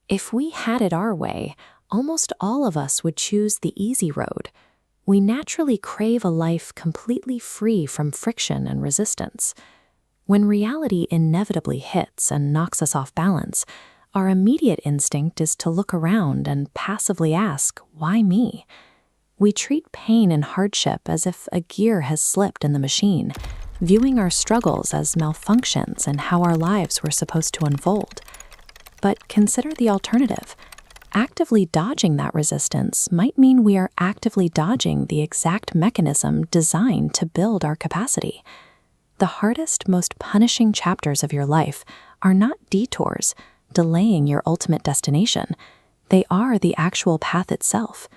If we had it our way, almost all of us would choose the easy road. We naturally crave a life completely free from friction and resistance. When reality inevitably hits and knocks us off balance, our immediate instinct is to look around and passively ask, why me? We treat pain and hardship as if a gear has slipped in the machine, viewing our struggles as malfunctions and how our lives were supposed to unfold. But consider the alternative. Actively dodging that resistance might mean we are actively dodging the exact mechanism designed to build our capacity. The hardest, most punishing chapters of your life are not detours, delaying your ultimate destination. They are the actual path itself.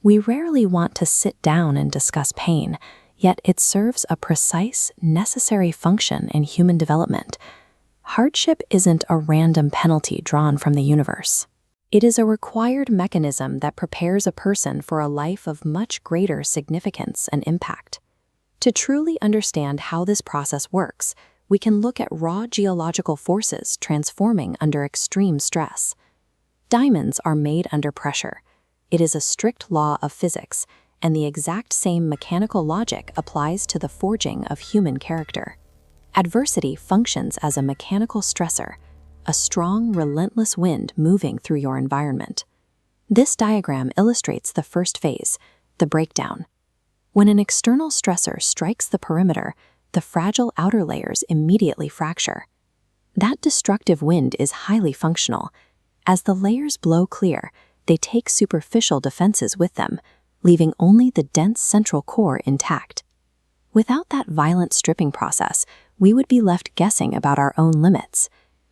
We rarely want to sit down and discuss pain, yet it serves a precise, necessary function in human development. Hardship isn't a random penalty drawn from the universe. It is a required mechanism that prepares a person for a life of much greater significance and impact. To truly understand how this process works, we can look at raw geological forces transforming under extreme stress. Diamonds are made under pressure. It is a strict law of physics, and the exact same mechanical logic applies to the forging of human character. Adversity functions as a mechanical stressor, a strong, relentless wind moving through your environment. This diagram illustrates the first phase, the breakdown. When an external stressor strikes the perimeter, the fragile outer layers immediately fracture. That destructive wind is highly functional. As the layers blow clear, they take superficial defenses with them, leaving only the dense central core intact. Without that violent stripping process, we would be left guessing about our own limits.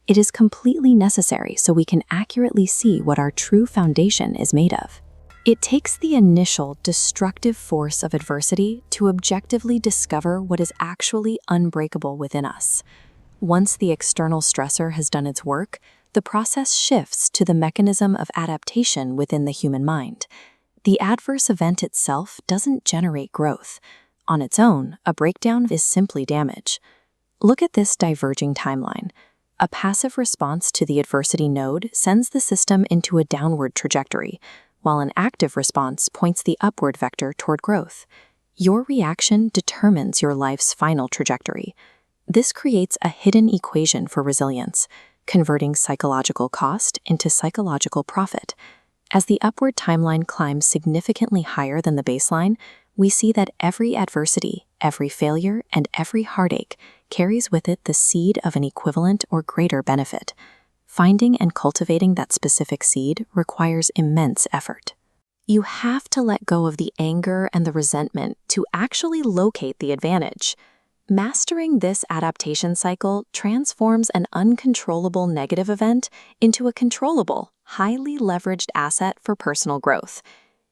It is completely necessary so we can accurately see what our true foundation is made of. It takes the initial destructive force of adversity to objectively discover what is actually unbreakable within us. Once the external stressor has done its work, the process shifts to the mechanism of adaptation within the human mind. The adverse event itself doesn't generate growth. On its own, a breakdown is simply damage. Look at this diverging timeline. A passive response to the adversity node sends the system into a downward trajectory, while an active response points the upward vector toward growth. Your reaction determines your life's final trajectory. This creates a hidden equation for resilience, converting psychological cost into psychological profit. As the upward timeline climbs significantly higher than the baseline, we see that every adversity, every failure, and every heartache carries with it the seed of an equivalent or greater benefit. Finding and cultivating that specific seed requires immense effort. You have to let go of the anger and the resentment to actually locate the advantage. Mastering this adaptation cycle transforms an uncontrollable negative event into a controllable, highly leveraged asset for personal growth.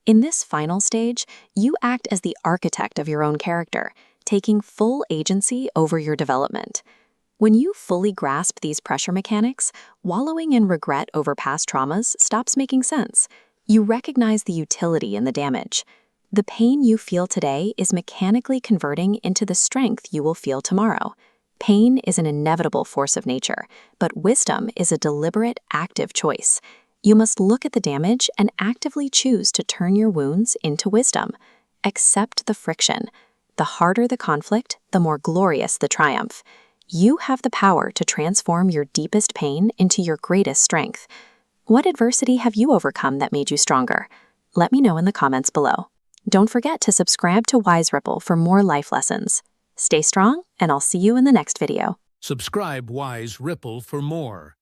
In this final stage, you act as the architect of your own character, taking full agency over your development. When you fully grasp these pressure mechanics, wallowing in regret over past traumas stops making sense. You recognize the utility in the damage. The pain you feel today is mechanically converting into the strength you will feel tomorrow. Pain is an inevitable force of nature, but wisdom is a deliberate, active choice. You must look at the damage and actively choose to turn your wounds into wisdom. Accept the friction. The harder the conflict, the more glorious the triumph. You have the power to transform your deepest pain into your greatest strength. What adversity have you overcome that made you stronger? Let me know in the comments below. Don't forget to subscribe to Wise Ripple for more life lessons. Stay strong, and I'll see you in the next video. Subscribe Wise Ripple for more.